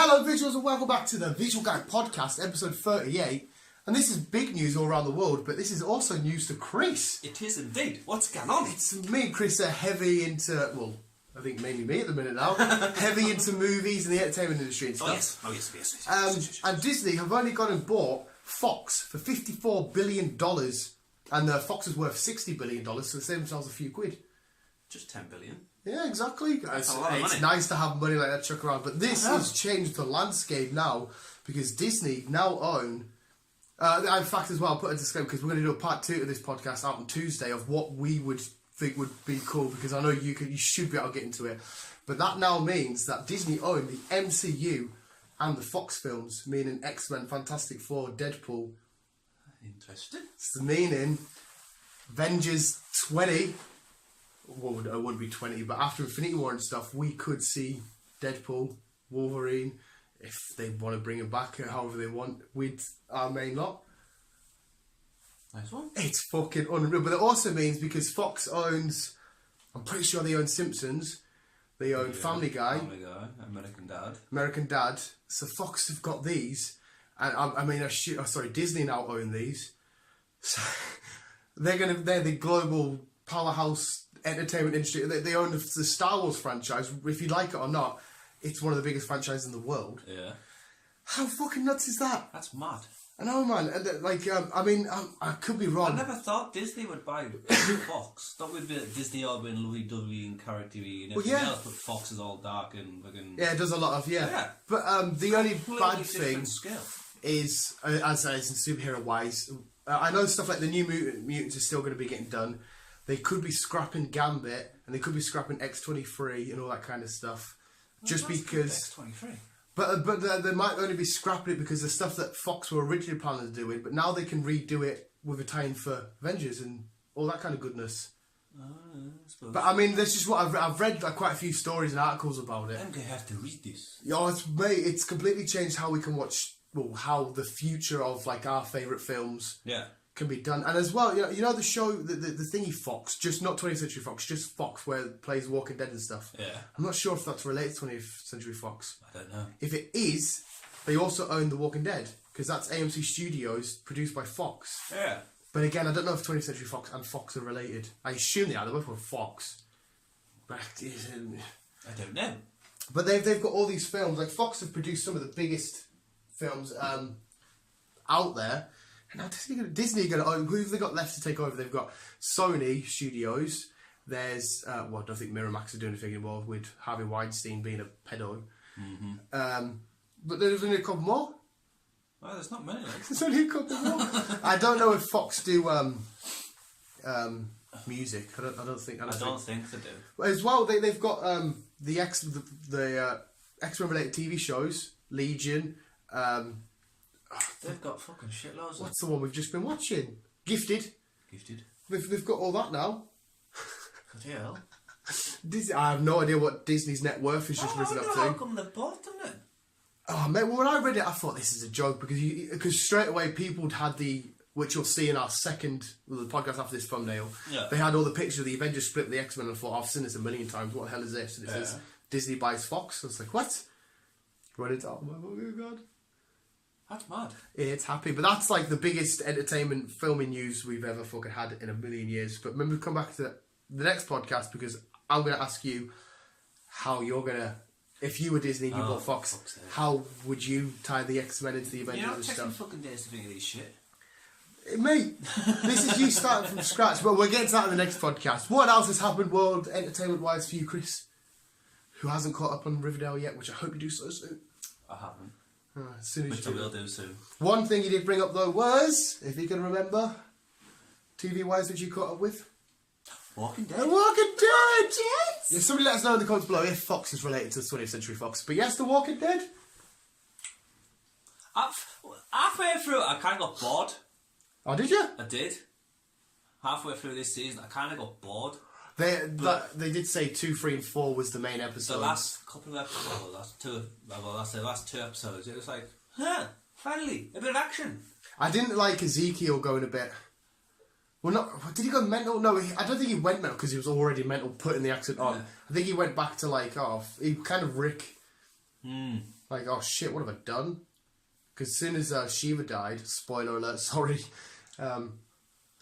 Hello visuals and welcome back to the Visual Guy Podcast, episode 38. And this is big news all around the world, but this is also news to Chris. It is indeed. What's going on? It's me and Chris are heavy into, well, I think mainly me at the minute now, heavy into movies and the entertainment industry and stuff. Oh yes. And Disney have only gone and bought Fox for $54 billion. And Fox is worth $60 billion, so they save themselves a few quid. Just 10 billion. Yeah, exactly. That's a lot of it's money. nice to have money like that chuck around, but this has changed the landscape now because Disney now own. In fact, as well, I'll put a disclaimer because we're going to do a part 2 of this podcast out on Tuesday of what we would think would be cool because I know you should be able to get into it. But that now means that Disney own the MCU and the Fox films, meaning X-Men, Fantastic Four, Deadpool. Interesting. It's the meaning Avengers 20. Well, it wouldn't be 20, but after Infinity War and stuff, we could see Deadpool, Wolverine, if they want to bring him back, however they want, with our main lot. Nice one. It's fucking unreal. But it also means because Fox owns, I'm pretty sure they own Simpsons, they own Family Guy, American Dad. So Fox have got these, and Disney now own these. So they're the global powerhouse entertainment industry. They own the Star Wars franchise. If you like it or not, it's one of the biggest franchises in the world. Yeah. How fucking nuts is that? That's mad. I know, man. And, I could be wrong. I never thought Disney would buy Fox. That would be Disney all being lovey-dovey and charactery and everything else, but Fox is all dark and fucking... Yeah, it does a lot of, yeah. But the only bad thing is, as in superhero-wise, I know stuff like the New Mutants is still going to be getting done. They could be scrapping Gambit, and they could be scrapping X-23 and all that kind of stuff. Just because... X-23? But they might only be scrapping it because the stuff that Fox were originally planning to do it, but now they can redo it with a tie-in for Avengers and all that kind of goodness. I suppose. But I mean, that's just what I've read quite a few stories and articles about it. I'm going to have to read this. Yeah, it's completely changed how we can watch, well, how the future of like our favourite films can be done. And as well, you know the show, the thingy Fox, just not 20th Century Fox, just Fox, where it plays Walking Dead and stuff. Yeah. I'm not sure if that's related to 20th Century Fox. I don't know. If it is, they also own The Walking Dead, because that's AMC Studios, produced by Fox. Yeah. But again, I don't know if 20th Century Fox and Fox are related. I assume they are. They're both with Fox. But I don't know. But they've got all these films. Like Fox have produced some of the biggest films out there. And now Disney are going to own. Who have they got left to take over? They've got Sony Studios. There's I don't think Miramax are doing anything involved with Harvey Weinstein being a pedo. Mm-hmm. But there's only a couple more. Well, there's not many. There's only a couple more. I don't know if Fox do music. I don't think they do. As well, they've got the X-Men related TV shows, Legion. They've got fucking shitloads. What's the one we've just been watching? Gifted. Gifted. They've got all that now. Bloody hell. I have no idea what Disney's net worth has just risen up to. How come they've bought them then? Oh mate, well, when I read it, I thought this is a joke because straight away people had which you'll see in our the podcast after this thumbnail. Yeah. They had all the pictures of the Avengers split with the X-Men, and I thought, I've seen this a million times. What the hell is this? And it says Disney buys Fox. I was like, what? Read it. Oh my god. That's mad. It's happy, but that's like the biggest entertainment filming news we've ever fucking had in a million years. But remember, come back to the next podcast because I'm going to ask you how you're going to, if you were Disney and you bought Fox, how would you tie the X-Men into the Avengers and stuff? You're not taking fucking days to think of this shit. Mate, this is you starting from scratch, but we'll get to that in the next podcast. What else has happened world entertainment-wise for you, Chris? Who hasn't caught up on Riverdale yet, which I hope you do so soon. I haven't. As soon as which I will do soon. One thing you did bring up though was, if you can remember, TV-wise, which you caught up with? Walking Dead. The Walking Dead! Yes! Yeah, somebody let us know in the comments below if Fox is related to the 20th Century Fox. But yes, The Walking Dead. Halfway through, I kind of got bored. Oh, did you? I did. Halfway through this season, I kind of got bored. They did say 2, 3 and 4 was the main episode. The last couple of episodes, the last two episodes, it was like, finally, a bit of action. I didn't like Ezekiel going a bit... Well, not... Did he go mental? No, I don't think he went mental because he was already mental putting the accent on. I think he went back to he kind of Rick... Like, oh shit, what have I done? Because as soon as Shiva died, spoiler alert, sorry,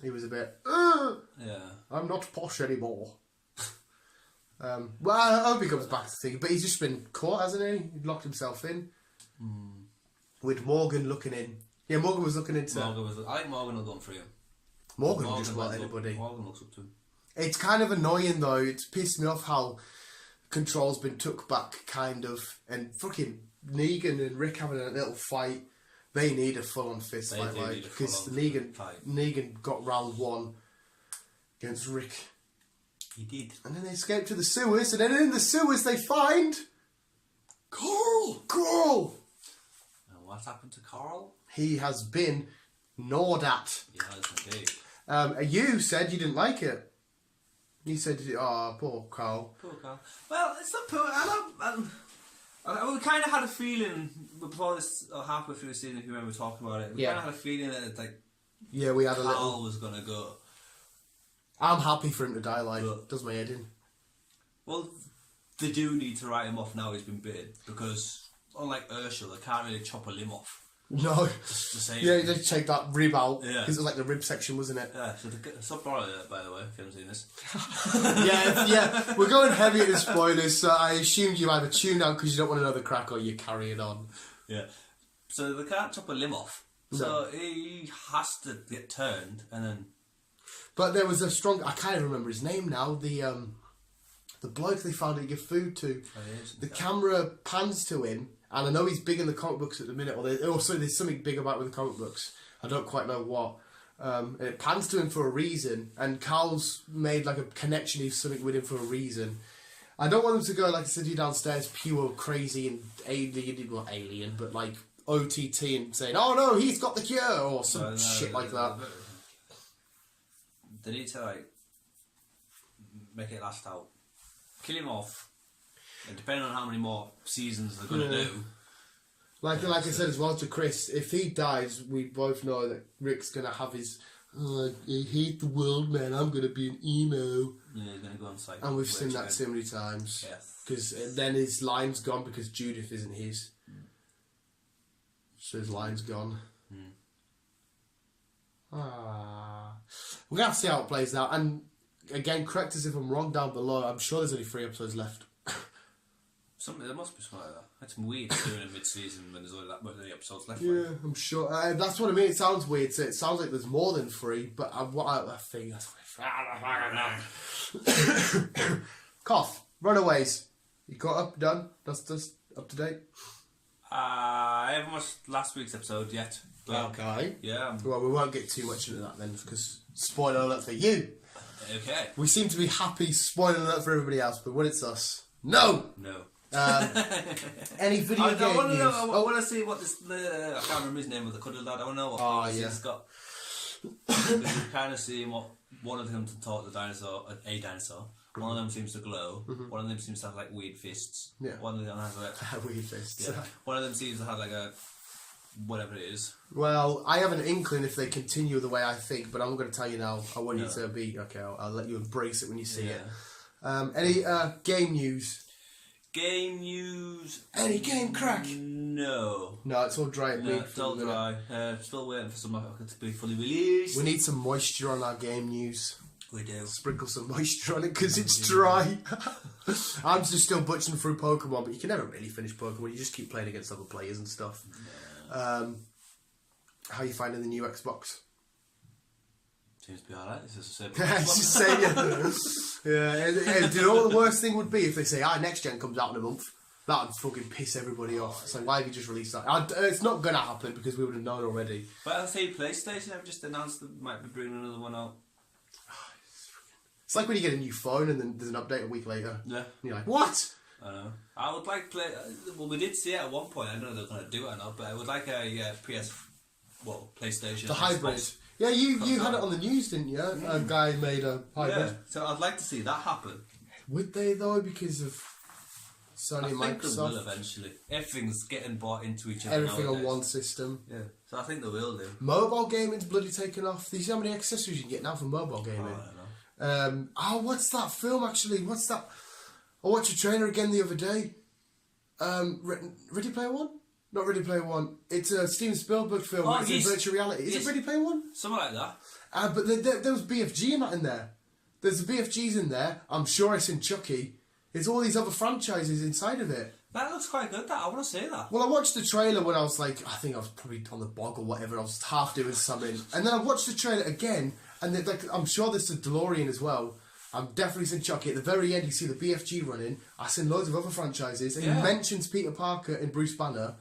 he was a bit, I'm not posh anymore. Well, I hope he comes back to things, but he's just been caught, hasn't he? He locked himself in. With Morgan looking in. Yeah, Morgan was looking into... I think Morgan will go for him. Morgan will just want anybody. Morgan looks up to him. It's kind of annoying though, it's pissed me off how control's been took back, kind of, and fucking Negan and Rick having a little fight. They need a full-on fist fight, like, because Negan got round 1 against Rick. He did. And then they escape to the sewers, and then in the sewers they find... Carl! And what's happened to Carl? He has been gnawed at. He has indeed. You said you didn't like it. You said, oh, poor Carl. Poor Carl. Well, it's not poor. We kind of had a feeling before this, or halfway through the season, if you remember talking about it, we kind of had a feeling that it's like, yeah, we had Carl a little... was going to go. I'm happy for him to die, like, does my head in. Well, they do need to write him off now he's been bitten, because unlike Urshel, they can't really chop a limb off. No. Just the same. Yeah, they take that rib out, because Yeah. it was like the rib section, wasn't it? Yeah, so subtitle it, by the way, if you haven't seen this. yeah, we're going heavy into spoilers, so I assumed you either tuned out because you don't want to know the crack or you're carrying on. Yeah. So they can't chop a limb off. So he has to get turned, and then... But there was a strong... I can't even remember his name now. The bloke they found to give food to. The camera pans to him, and I know he's big in the comic books at the minute. Or there's something big about with the comic books. I don't quite know what. And it pans to him for a reason, and Carl's made like a connection. He's something with him for a reason. I don't want them to go, like I said to you downstairs, pure crazy and alien, well, alien, but like OTT and saying, oh no, he's got the cure, or some shit like that. They need to, like, make it last out. Kill him off. And depending on how many more seasons they're going to do. Like I said as well to Chris, if he dies, we both know that Rick's going to have his, I hate the world, man, I'm going to be an emo. Yeah, he's going to go on site. And we've seen that so many times. Yes. Because then his line's gone because Judith isn't his. So his line's gone. We're going to have to see how it plays out. And again, correct us if I'm wrong down below. I'm sure there's only 3 episodes left. There must be something like that. It's weird doing it mid-season when there's only that many episodes left. Yeah, right? I'm sure. That's what I mean. It sounds weird. So it sounds like there's more than 3, but I think that's... Cough. Runaways. You caught up? Done? That's up to date? I haven't watched last week's episode yet. Okay. Yeah. Well, we won't get too much into that then, because spoiler alert for you. Okay. We seem to be happy, spoiler alert for everybody else, but when it's us, no! Any video game news? I want to see what this... I can't remember his name, but the cuddle lad. I want to know what he's got. You kind of see what one of them can talk to a dinosaur. One of them seems to glow. One of them seems to have like weird fists. Yeah. One of them has like weird fists. Yeah. One of them seems to have like a whatever it is. Well, I have an inkling if they continue the way I think, but I'm going to tell you now. I want you to be okay. I'll let you embrace it when you see it. Any game news? Game news? Any game crack? No. No, it's all dry and bleak. It's all dry. Still waiting for some to be fully released. We need some moisture on our game news. We do. Sprinkle some moisture on it because it's dry. I'm just still butchering through Pokemon, but you can never really finish Pokemon. You just keep playing against other players and stuff. Yeah. How are you finding the new Xbox? Seems to be alright. It's just the same. Yeah. Do you know what the worst thing would be if they say, next gen comes out in a month? That would fucking piss everybody off. It's like, why have you just released that? It's not going to happen because we would have known already. But I say PlayStation have just announced they might be bringing another one out. It's like when you get a new phone and then there's an update a week later. Yeah. And you're like, what? I know. I would like play. Well, we did see it at one point. I don't know if they're going to do it or not, but I would like a PlayStation. The hybrid. Xbox. Yeah, you had it on the news, didn't you? A guy made a hybrid. Yeah. So I'd like to see that happen. Would they though? Because of Sony and Microsoft. I think they will eventually. Everything's getting bought into each other. Everything nowadays. On one system. Yeah. So I think they will do. Mobile gaming's bloody taken off. Do you see how many accessories you can get now for mobile gaming? I don't know. What's that film actually? What's that? I watched a trailer again the other day. Ready Player One? Not Ready Player One. It's a Steven Spielberg film. Oh, it's in virtual reality. Is it Ready Player One? Something like that. But there was BFG in there. There's the BFGs in there. I'm sure it's in Chucky. There's all these other franchises inside of it. That looks quite good, that. I want to see that. Well, I watched the trailer when I was like, I think I was probably on the bog or whatever. I was half doing something. And then I watched the trailer again. And I'm sure there's a DeLorean as well. I'm definitely seen Chucky. At the very end, you see the BFG running. I've seen loads of other franchises. And he mentions Peter Parker and Bruce Banner.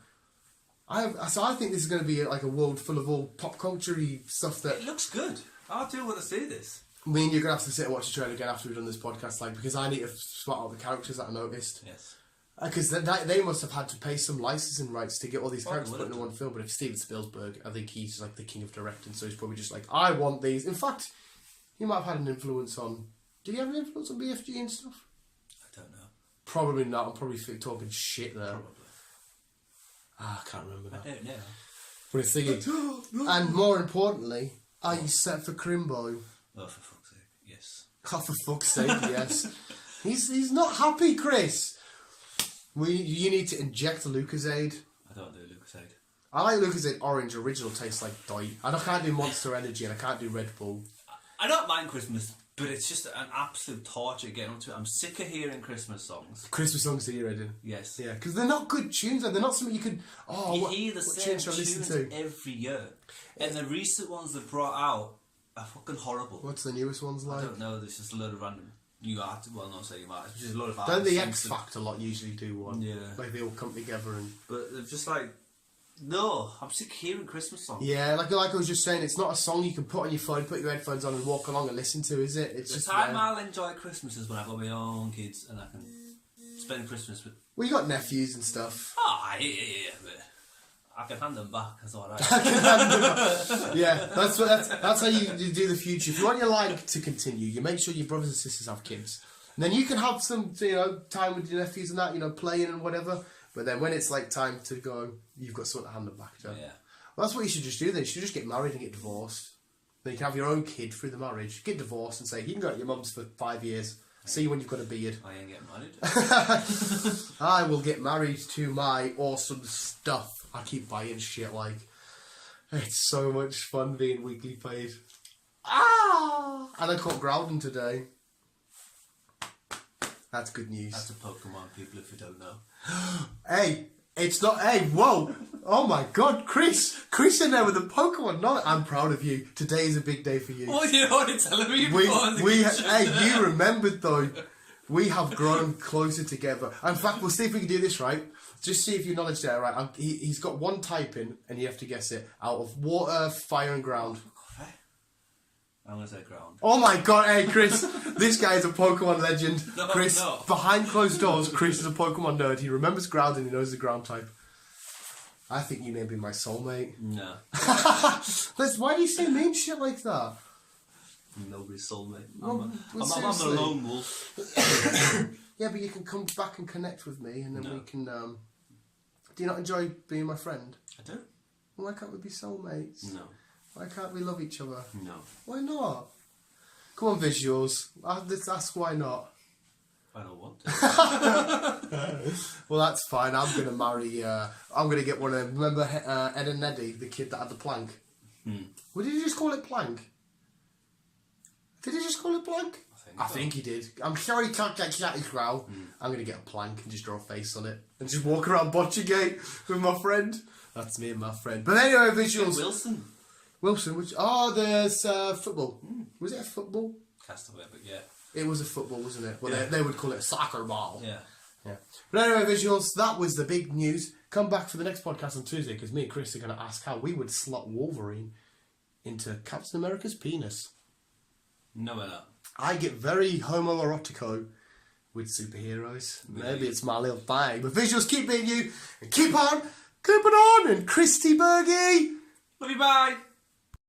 So I think this is going to be like a world full of all pop culture-y stuff that... It looks good. I do want to see this. Me and you're going to have to sit and watch the trailer again after we've done this podcast, because I need to spot out the characters that I noticed. Yes. Because they must have had to pay some licensing rights to get all these characters put into one film. But if Steven Spielberg, I think he's like the king of directing, so he's probably just like, I want these. In fact, he might have had an influence on... Did he have an influence on BFG and stuff? I don't know. Probably not. I'm probably talking shit there. Probably. I can't remember that. I don't know. But it's thinking... And more importantly, are you set for Crimbo? Oh, for fuck's sake, yes. Oh, for fuck's sake, yes. He's not happy, Chris. You need to inject Lucozade. I don't do Lucozade. I like Lucozade Orange. Original tastes like dye. And I can't do Monster Energy and I can't do Red Bull. I don't mind Christmas, but it's just an absolute torture getting up to it. I'm sick of hearing Christmas songs. Christmas songs that you're reading? Yes. Yeah, because they're not good tunes. They're not something you can... Oh, you what, hear the what same tune should I listen tunes to? every year. And the recent ones they've brought out are fucking horrible. What's the newest ones like? I don't know. There's just a load of random new artists. Well, not saying that. It's just a load of Don't artists. the X Factor lot usually do one? Yeah. Like they all come together and... But they're just like... No, I'm sick of hearing Christmas songs. Yeah, like I was just saying, it's not a song you can put on your phone, put your headphones on and walk along and listen to, is it? It's the just time I'll enjoy Christmas is when I've got my own kids and I can spend Christmas with... Well, you got nephews and stuff. Oh, yeah, but I can hand them back, that's alright. Yeah, that's how you do the future. If you want your life to continue, you make sure your brothers and sisters have kids. And then you can have some, time with your nephews and that, playing and whatever. But then when it's like time to go, you've got someone to hand them back to. Yeah. Well, that's what you should just do then. You should just get married and get divorced. Then you can have your own kid through the marriage. Get divorced and say, you can go to your mum's for 5 years. See you when you've got a beard. I ain't getting married. I will get married to my awesome stuff. I keep buying shit like... It's so much fun being weekly paid. And I caught Groudon today. That's good news. That's a Pokemon, people, if you don't know. Hey, it's not... Hey, whoa! Oh my god, Chris! Chris in there with a Pokemon knowledge. I'm proud of you. Today is a big day for you. What are you already telling me Hey, you remembered though. We have grown closer together. In fact, we'll see if we can do this right. Just see if your knowledge there, right? He's got one type in, and you have to guess it out of water, fire, and ground. I'm going to say ground. Oh my god, hey Chris, this guy is a Pokemon legend. No, Chris, no. behind closed doors, Chris is a Pokemon nerd. He remembers ground and he knows the ground type. I think you may be my soulmate. No. Why do you say mean shit like that? Nobody's soulmate. Well, I'm a lone wolf. Yeah, but you can come back and connect with me and then No. we can... Do you not enjoy being my friend? I do. Why can't we be soulmates? No. Why can't we love each other? No. Why not? Come on, visuals. Let's ask why not. I don't want to. Well, that's fine. I'm going to marry... I'm going to get one of them. Remember Ed and Neddy, the kid that had the plank? What did you just call it, plank? Did he just call it plank? I think he did. I'm sure he can't get his growl. I'm going to get a plank and just draw a face on it. And just walk around Botchagate with my friend. That's me and my friend. But anyway, visuals. Wilson, which... Oh, there's football. Was it a football? Castaway, but yeah. It was a football, wasn't it? Well, Yeah. they would call it a soccer ball. Yeah. But anyway, visuals, that was the big news. Come back for the next podcast on Tuesday, because me and Chris are going to ask how we would slot Wolverine into Captain America's penis. No, we're not. I get very homoerotico with superheroes. Maybe it's my little thing. But visuals, keep being you, and keep on, and Christy Bergie. Love you, bye.